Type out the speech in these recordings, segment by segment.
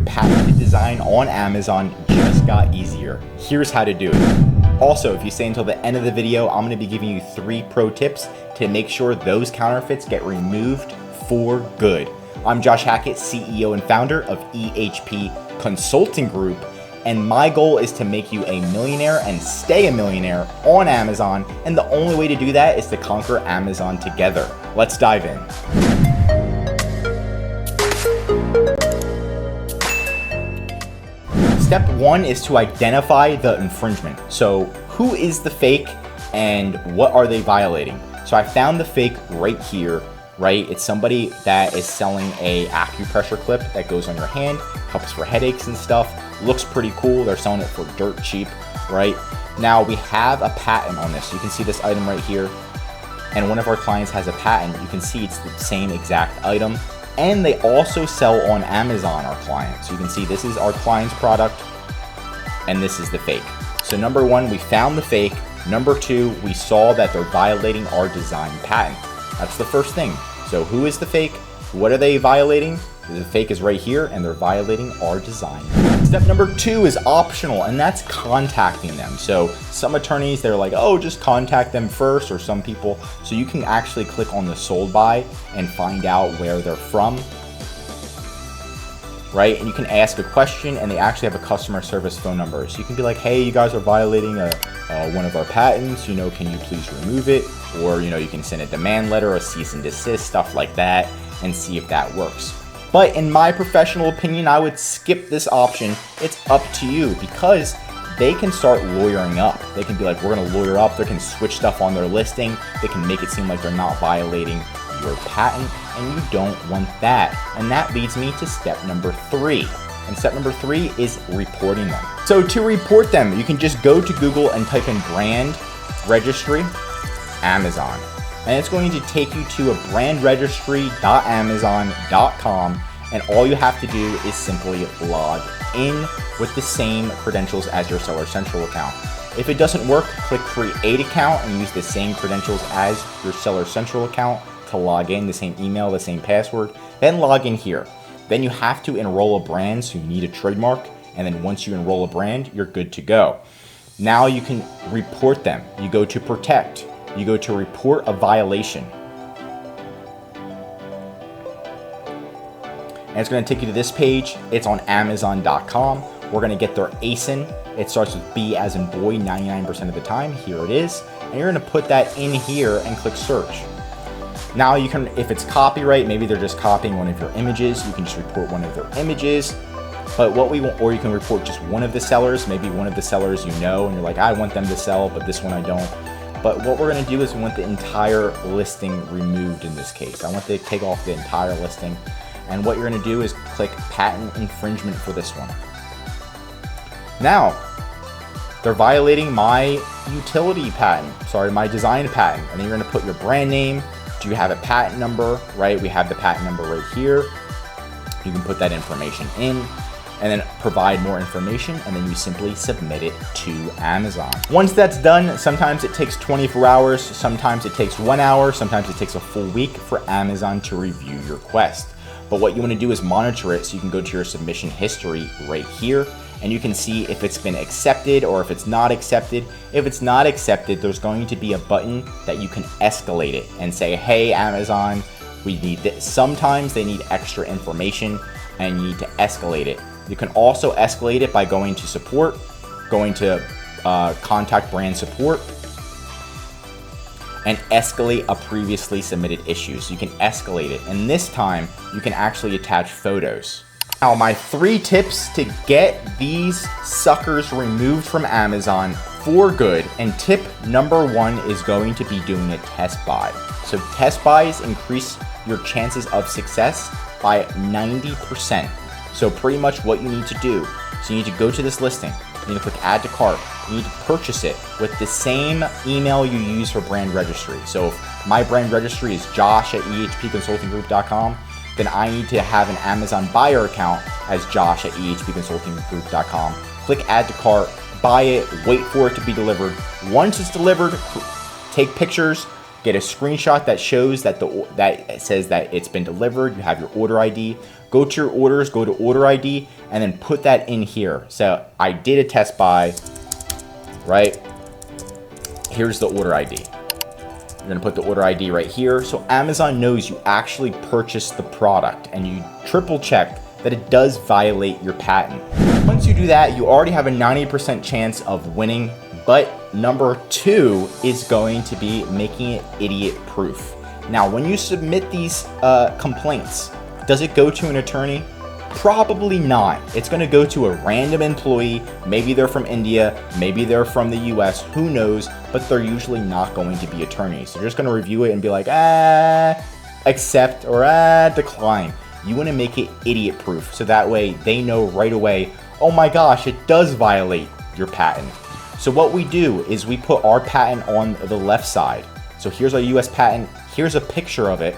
patented design on Amazon just got easier. Here's how to do it. Also, if you stay until the end of the video, I'm going to be giving you 3 pro tips to make sure those counterfeits get removed for good. I'm Josh Hackett, CEO and founder of EHP Consulting Group, and my goal is to make you a millionaire and stay a millionaire on Amazon, and the only way to do that is to conquer Amazon together. Let's dive in. Step 1 is to identify the infringement. So who is the fake and what are they violating? So I found the fake right here, right? It's somebody that is selling a acupressure clip that goes on your hand, helps for headaches and stuff. Looks pretty cool. They're selling it for dirt cheap, right? Now we have a patent on this. You can see this item right here. And one of our clients has a patent. You can see it's the same exact item. And they also sell on Amazon, our client. So you can see this is our client's product and this is the fake. So number 1, we found the fake. Number 2, we saw that they're violating our design patent. That's the first thing. So who is the fake? What are they violating? The fake is right here and they're violating our design. Step number 2 is optional, and that's contacting them. So some attorneys, they're like, oh, just contact them first, or some people. So you can actually click on the sold by and find out where they're from, right? And you can ask a question and they actually have a customer service phone number. So you can be like, hey, you guys are violating one of our patents, can you please remove it? Or, you can send a demand letter, a cease and desist, stuff like that, and see if that works. But in my professional opinion, I would skip this option. It's up to you, because they can start lawyering up. They can be like, we're gonna lawyer up. They can switch stuff on their listing. They can make it seem like they're not violating your patent, and you don't want that. And that leads me to step number 3. And step number 3 is reporting them. So to report them, you can just go to Google and type in brand registry Amazon. And it's going to take you to a brandregistry.amazon.com, and all you have to do is simply log in with the same credentials as your Seller Central account. If it doesn't work, click create account and use the same credentials as your Seller Central account to log in, the same email, the same password, then log in here. Then you have to enroll a brand, so you need a trademark, and then once you enroll a brand, you're good to go. Now you can report them. You go to protect. You go to report a violation. And it's going to take you to this page. It's on Amazon.com. We're going to get their ASIN. It starts with B as in boy 99% of the time. Here it is. And you're going to put that in here and click search. Now you can, if it's copyright, maybe they're just copying one of your images. You can just report one of their images. But what we want, or you can report just one of the sellers. Maybe one of the sellers and you're like, I want them to sell, but this one I don't. But what we're going to do is we want the entire listing removed in this case. I want to take off the entire listing. And what you're going to do is click patent infringement for this one. Now, they're violating my utility patent, my design patent. And then you're going to put your brand name. Do you have a patent number, right? We have the patent number right here. You can put that information in, and then provide more information, and then you simply submit it to Amazon. Once that's done, sometimes it takes 24 hours, sometimes it takes 1 hour, sometimes it takes a full week for Amazon to review your request. But what you want to do is monitor it, so you can go to your submission history right here, and you can see if it's been accepted or if it's not accepted. If it's not accepted, there's going to be a button that you can escalate it and say, hey, Amazon, we need this. Sometimes they need extra information and you need to escalate it. You can also escalate it by going to support, going to contact brand support, and escalate a previously submitted issue. So you can escalate it, and this time you can actually attach photos. Now, my 3 tips to get these suckers removed from Amazon for good, and tip number 1 is going to be doing a test buy. So test buys increase your chances of success by 90%. So pretty much what you need to do, so you need to go to this listing, you need to click add to cart, you need to purchase it with the same email you use for brand registry. So if my brand registry is josh@ehpconsultinggroup.com, then I need to have an Amazon buyer account as josh@ehpconsultinggroup.com. Click add to cart, buy it, wait for it to be delivered. Once it's delivered, take pictures, get a screenshot that shows that that says that it's been delivered. You have your order ID. go to your orders, go to order ID, and then put that in here. So I did a test buy, right? Here's the order ID. You're gonna put the order ID right here. So Amazon knows you actually purchased the product and you triple check that it does violate your patent. Once you do that, you already have a 90% chance of winning, but number 2 is going to be making it idiot proof. Now, when you submit these complaints, does it go to an attorney? Probably not. It's gonna go to a random employee. Maybe they're from India, maybe they're from the US, who knows, but they're usually not going to be attorneys. So they're just gonna review it and be like, accept or decline. You wanna make it idiot proof, so that way they know right away, oh my gosh, it does violate your patent. So what we do is we put our patent on the left side. So here's our US patent, here's a picture of it,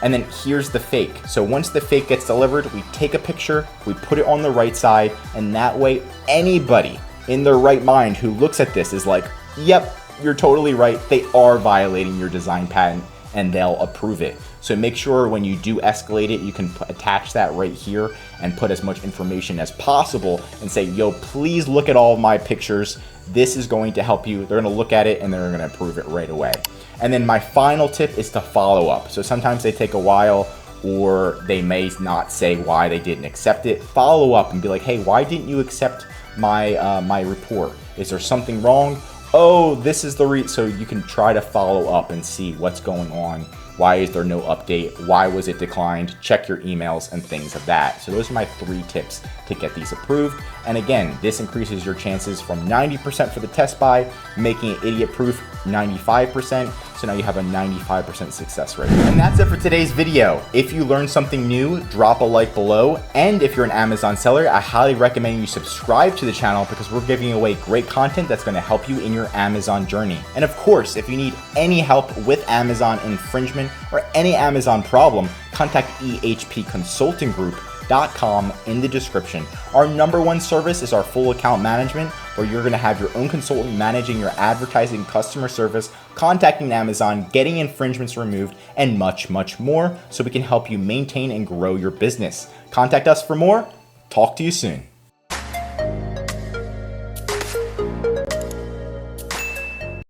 and then here's the fake. So once the fake gets delivered, we take a picture, we put it on the right side, and that way anybody in their right mind who looks at this is like, yep, you're totally right, they are violating your design patent, and they'll approve it. So make sure when you do escalate it, you can attach that right here and put as much information as possible and say, yo, please look at all of my pictures. This is going to help you. They're gonna look at it and they're gonna approve it right away. And then my final tip is to follow up. So sometimes they take a while or they may not say why they didn't accept it. Follow up and be like, hey, why didn't you accept my, my report? Is there something wrong? Oh, this is the so you can try to follow up and see what's going on. Why is there no update? Why was it declined? Check your emails and things of that. So those are my 3 tips to get these approved. And again, this increases your chances from 90% for the test buy, making it idiot proof 95%. So now you have a 95% success rate. And that's it for today's video. If you learned something new, drop a like below. And if you're an Amazon seller, I highly recommend you subscribe to the channel because we're giving away great content that's going to help you in your Amazon journey. And of course, if you need any help with Amazon infringement or any Amazon problem, contact ehpconsultinggroup.com in the description. Our #1 service is our full account management, where you're going to have your own consultant managing your advertising, customer service, contacting Amazon, getting infringements removed, and much, much more, so we can help you maintain and grow your business. Contact us for more. Talk to you soon.